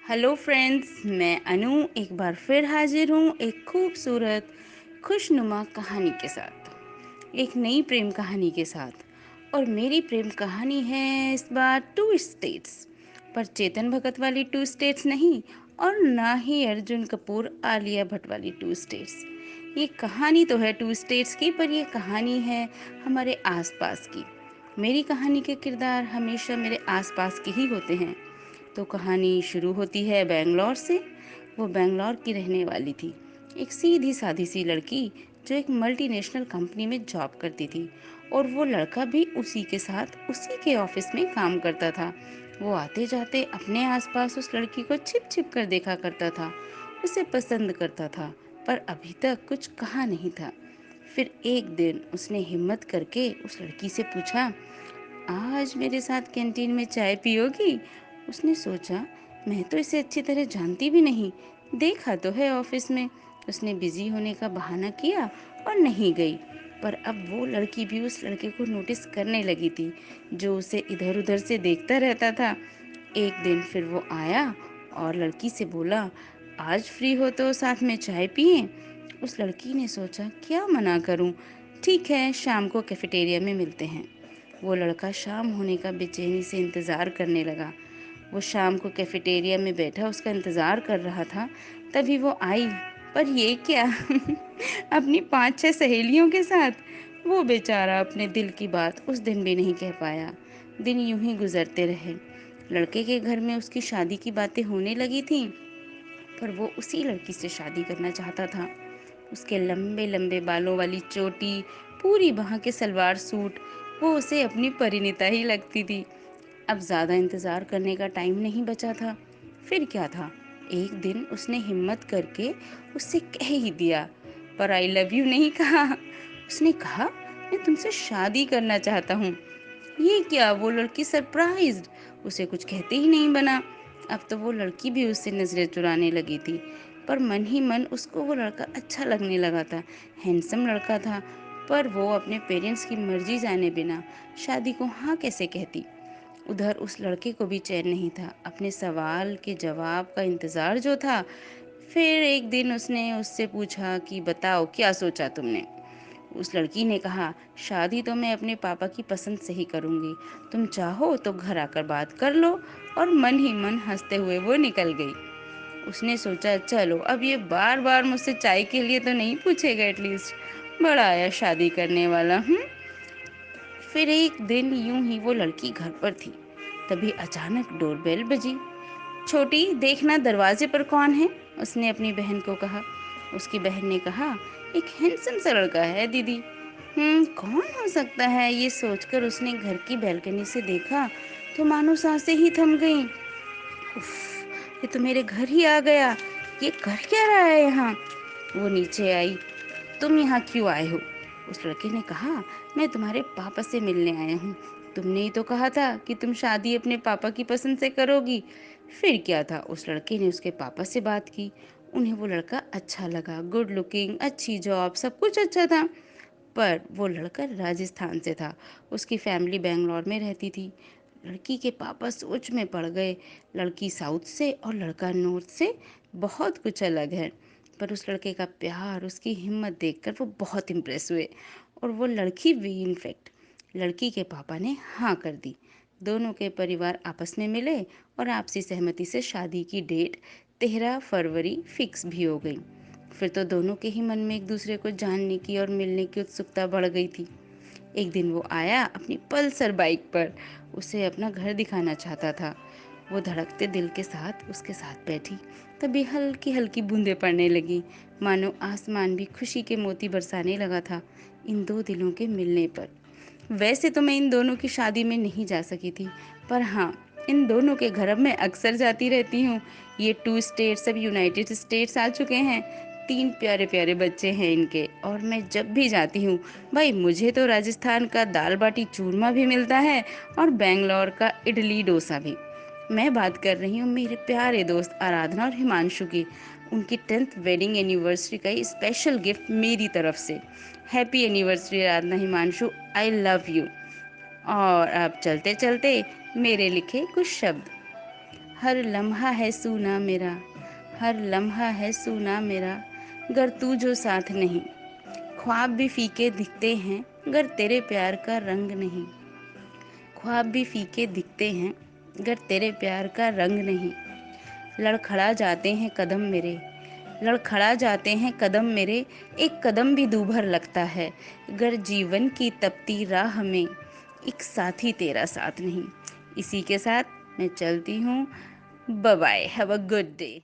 Hello friends, मैं अनु एक बार फिर हाजिर हूँ एक खूबसूरत खुशनुमा कहानी के साथ, एक नई प्रेम कहानी के साथ। और मेरी प्रेम कहानी है इस बार टू स्टेट्स, पर चेतन भगत वाली टू स्टेट्स नहीं, और ना ही अर्जुन कपूर आलिया भट्ट वाली टू स्टेट्स। ये कहानी तो है टू स्टेट्स की, पर ये कहानी है हमारे आसपास की। मेरी कहानी के किरदार हमेशा मेरे आसपास के ही होते हैं। तो कहानी शुरू होती है बेंगलोर से। वो बेंगलोर की रहने वाली थी, एक सीधी सादी सी लड़की जो एक मल्टीनेशनल कंपनी में जॉब करती थी। और वो लड़का भी उसी के साथ उसी के ऑफिस में काम करता था। वो आते जाते अपने आसपास उस लड़की को छिप छिप कर देखा करता था, उसे पसंद करता था, पर अभी तक कुछ कहा नहीं था। फिर एक दिन उसने हिम्मत करके उस लड़की से पूछा, आज मेरे साथ कैंटीन में चाय पियोगी? उसने सोचा, मैं तो इसे अच्छी तरह जानती भी नहीं, देखा तो है ऑफिस में। उसने बिजी होने का बहाना किया और नहीं गई। पर अब वो लड़की भी उस लड़के को नोटिस करने लगी थी, जो उसे इधर उधर से देखता रहता था। एक दिन फिर वो आया और लड़की से बोला, आज फ्री हो तो साथ में चाय पिए? उस लड़की ने सोचा, क्या मना करूं, ठीक है, शाम को कैफेटेरिया में मिलते हैं। वो लड़का शाम होने का बेचैनी से इंतज़ार करने लगा। वो शाम को कैफेटेरिया में बैठा उसका इंतज़ार कर रहा था। तभी वो आई, पर ये क्या अपनी 5-6 सहेलियों के साथ। वो बेचारा अपने दिल की बात उस दिन भी नहीं कह पाया। दिन यूं ही गुजरते रहे। लड़के के घर में उसकी शादी की बातें होने लगी थीं, पर वो उसी लड़की से शादी करना चाहता था। उसके लंबे लंबे बालों वाली चोटी, पूरी बाह के सलवार सूट, वो उसे अपनी परिणीता ही लगती थी। अब ज़्यादा इंतज़ार करने का टाइम नहीं बचा था। फिर क्या था, एक दिन उसने हिम्मत करके उससे कह ही दिया, पर आई लव यू नहीं कहा। उसने कहा, मैं तुमसे शादी करना चाहता हूँ। ये क्या, वो लड़की सरप्राइज्ड, उसे कुछ कहते ही नहीं बना। अब तो वो लड़की भी उससे नजरें चुराने लगी थी, पर मन ही मन उसको वो लड़का अच्छा लगने लगा था। हैंडसम लड़का था, पर वो अपने पेरेंट्स की मर्जी जाने बिना शादी को हाँ कैसे कहती। उधर उस लड़के को भी चैन नहीं था, अपने सवाल के जवाब का इंतज़ार जो था। फिर एक दिन उसने उससे पूछा कि बताओ, क्या सोचा तुमने? उस लड़की ने कहा, शादी तो मैं अपने पापा की पसंद से ही करूँगी, तुम चाहो तो घर आकर बात कर लो। और मन ही मन हंसते हुए वो निकल गई। उसने सोचा, चलो अब ये बार बार मुझसे चाय के लिए तो नहीं पूछेगा, एटलीस्ट बड़ा आया शादी करने वाला। फिर एक दिन यूं ही वो लड़की घर पर थी, तभी अचानक डोरबेल बजी। छोटी, देखना दरवाजे पर कौन है? उसने अपनी बहन को कहा। उसकी बहन ने कहा, एक हैंडसम सा लड़का है दीदी। कौन हो सकता है? ये सोचकर उसने घर की बैल्कनी से देखा तो मानो सांसें ही थम गईं। उफ, ये तो मेरे घर ही आ गया। ये कर क्या रहा है यहाँ? वो नीचे आई। तुम यहाँ क्यों आए हो? उस लड़के ने कहा, मैं तुम्हारे पापा से मिलने आया हूँ। तुमने ही तो कहा था कि तुम शादी अपने पापा की पसंद से करोगी। फिर क्या था, उस लड़के ने उसके पापा से बात की। उन्हें वो लड़का अच्छा लगा, गुड लुकिंग, अच्छी जॉब, सब कुछ अच्छा था। पर वो लड़का राजस्थान से था, उसकी फैमिली बेंगलोर में रहती थी। लड़की के पापा सोच में पड़ गए। लड़की साउथ से और लड़का नॉर्थ से, बहुत कुछ अलग है। पर उस लड़के का प्यार, उसकी हिम्मत देखकर वो बहुत इम्प्रेस हुए, और वो लड़की भी। इनफैक्ट लड़की के पापा ने हाँ कर दी। दोनों के परिवार आपस में मिले और आपसी सहमति से शादी की डेट 13 फरवरी फिक्स भी हो गई। फिर तो दोनों के ही मन में एक दूसरे को जानने की और मिलने की उत्सुकता बढ़ गई थी। एक दिन वो आया अपनी पल्सर बाइक पर, उसे अपना घर दिखाना चाहता था। वो धड़कते दिल के साथ उसके साथ बैठी। तभी हल्की हल्की बूंदें पड़ने लगी, मानो आसमान भी खुशी के मोती बरसाने लगा था इन दो दिलों के मिलने पर। वैसे तो मैं इन दोनों की शादी में नहीं जा सकी थी, पर हाँ, इन दोनों के घर अब मैं अक्सर जाती रहती हूँ। ये टू स्टेट्स अब यूनाइटेड स्टेट्स आ चुके हैं। 3 प्यारे प्यारे बच्चे हैं इनके, और मैं जब भी जाती हूँ, भाई मुझे तो राजस्थान का दाल बाटी चूरमा भी मिलता है और बेंगलोर का इडली डोसा भी। मैं बात कर रही हूँ मेरे प्यारे दोस्त आराधना और हिमांशु की। उनकी 10th वेडिंग एनिवर्सरी का स्पेशल गिफ्ट मेरी तरफ से। Happy anniversary Aradhana, Himanshu, I love you. और अब चलते चलते मेरे लिखे कुछ शब्द। हर लम्हा है सूना मेरा, हर लम्हा है सूना मेरा, गर तू जो साथ नहीं। ख्वाब भी फीके दिखते हैं गर तेरे प्यार का रंग नहीं। ख्वाब भी फीके दिखते हैं गर तेरे प्यार का रंग नहीं। लड़खड़ा जाते हैं कदम मेरे, लड़खड़ा जाते हैं कदम मेरे, एक कदम भी दूभर लगता है गर जीवन की तपती राह में एक साथी तेरा साथ नहीं। इसी के साथ मैं चलती हूँ। Bye bye, have a good day.